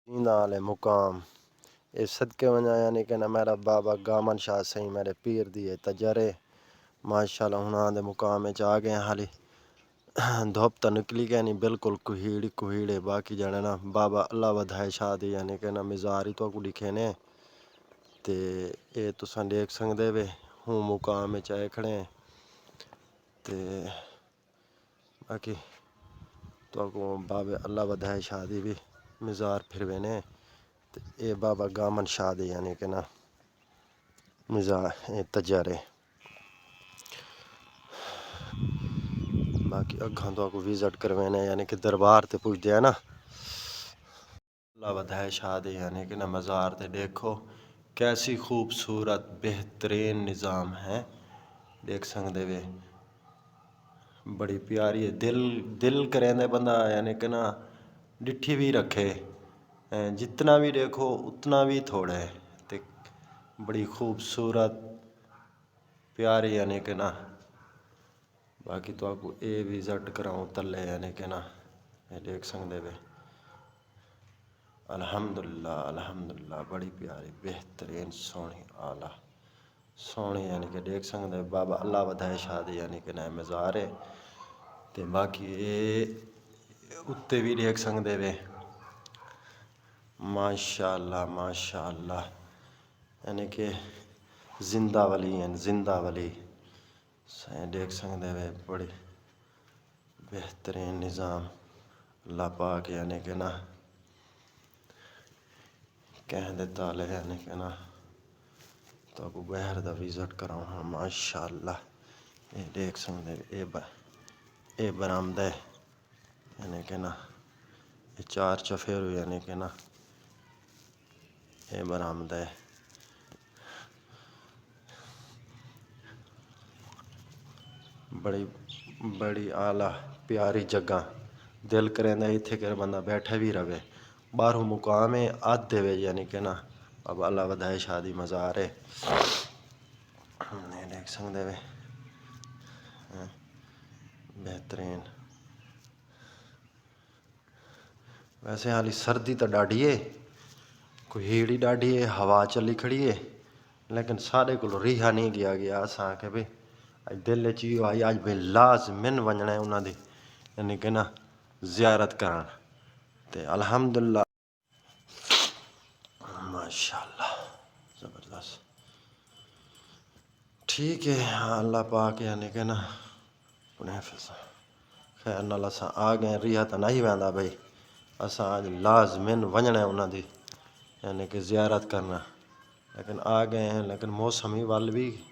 والے مقام اس صدقے وجہ یعنی کہ نا میرا بابا گامن شاہ سہیں میرے پیر دیے تجرے ماشاءاللہ ہناں دے مقام آ گئے حالی دھوپ تو نکلی گئے نہیں بالکل کوہیڑے باقی جانے نا بابا اللہ ودھائے شاہ دی یعنی کہ نا مزاری تو کو لکھے نے تے اے تساں دیکھ سکدے وے ہوں مقام آئے کھڑے ہیں تے باقی تو کو بابے اللہ ودھائے شاہ دی بھی مزار پھروے نے تے اے بابا گامن شاہ دی یعنی کہ نا مزار تجارے باقی اگھاں تو کو وزٹ کروانے یعنی کہ دربار تے پوچھتے ہیں نا اللہ ودھائے شاہ دی یعنی کہ نا مزار تے دیکھو کیسی خوبصورت بہترین نظام ہے دیکھ سکدے وے بڑی پیاری ہے دل کریں دے بندہ یعنی کہ نا ڈٹھی بھی رکھے جتنا بھی دیکھو اتنا بھی تھوڑا ہے تے بڑی خوبصورت پیاری یعنی کہ نا باقی تو آپ کو اے وزٹ کراؤں تلے یعنی کہ نا یہ دیکھ سکدے وے الحمدللہ بڑی پیاری بہترین سونی آلہ سونی یعنی کہ دیکھ سکدے بابا اللہ ودھائے شاہ دی یعنی کہ نا مزار ہے تے باقی اے اتے بھی دیکھ سکدے وے ماشاءاللہ یعنی کہ زندہ ولی دیکھ سکدے وے بڑی بہترین نظام اللہ پاک یعنی کہ نا کہہ دیتا لے یعنی کہ نا تو کو بہر دا وزٹ کراؤں ہاں ماشاءاللہ یہ دیکھ سکدے اے برآمدہ یعنی کہ نا یہ چار چفیرو یعنی کہ نا یہ برآمدہ بڑی اعلیٰ پیاری جگہ دل کریں دے اتھے کہ بندہ بیٹھے بھی رہے باہروں مقام ہے آدھے وے یعنی کہ نا بابا اللہ ودھائے شاہ دی مزار ہے یہ دیکھ سکدے وے بہترین ویسے حالی سردی تو ڈاڈھی ہے کوہیڑی ڈاڈھی ہے ہوا چلی کھڑی ہے لیکن سارے کو ریحا نہیں گیا اساں کہ بھئی اج دل چیو آئی آج بھئی لازمن ونجنا ہے انہاں دی یعنی کہ نا زیارت کرن تے الحمدللہ ماشاءاللہ زبردست ٹھیک ہے اللہ پاک یعنی کہ نا انہیں حفظ خیر نال اساں آ گئے ریحا تو نہیں ویندا بھئی اساں آج لازمن ونجنا ہے انہاں دی یعنی کہ زیارت کرنا لیکن آ گئے ہیں لیکن موسم ہی وال بھی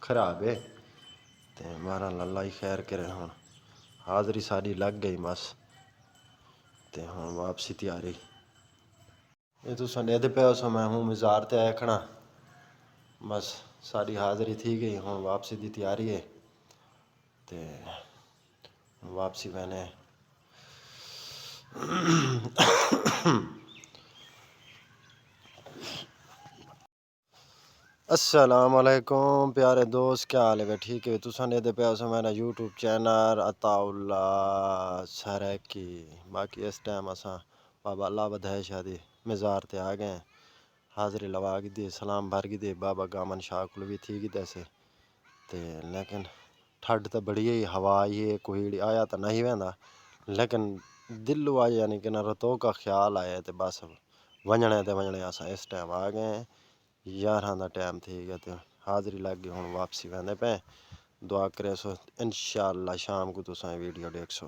خراب ہے تے بہرحال اللہ ہی خیر کرے ہن حاضری ساری لگ گئی بس تے ہن واپسی تیاری یہ تو سنڈے دے پہ سو میں ہوں مزار تے آیا کھڑا بس ساری حاضری تھی گئی ہن واپسی دی تیاری ہے تے واپسی میں نے السلام علیکم پیارے دوست کیا حال ہے ٹھیک ہے تساں دے پیا سو میرا یوٹیوب چینل عطا اللہ سریکی باقی اس ٹائم اساں بابا اللہ ودھائے شاہ دی مزار تے آ گئے حاضری لوا گی دی سلام بھر گی دی بابا گامن شاہ کل بھی تھی گی سے تے لیکن ٹھڈ تو بڑی ہی ہوا یہ کوئی آیا تو نہیں ویندا لیکن دل آیا یعنی کہ نہ رتوں کا خیال آیا تے بس ونجنے اساں اس ٹائم آ گئے ہیں 11 دا ٹائم تھی گیا تے حاضری لگ گئی ہن واپسی ویندے پے دعا کرے سو انشاءاللہ شام کو تساں ویڈیو دیکھ سو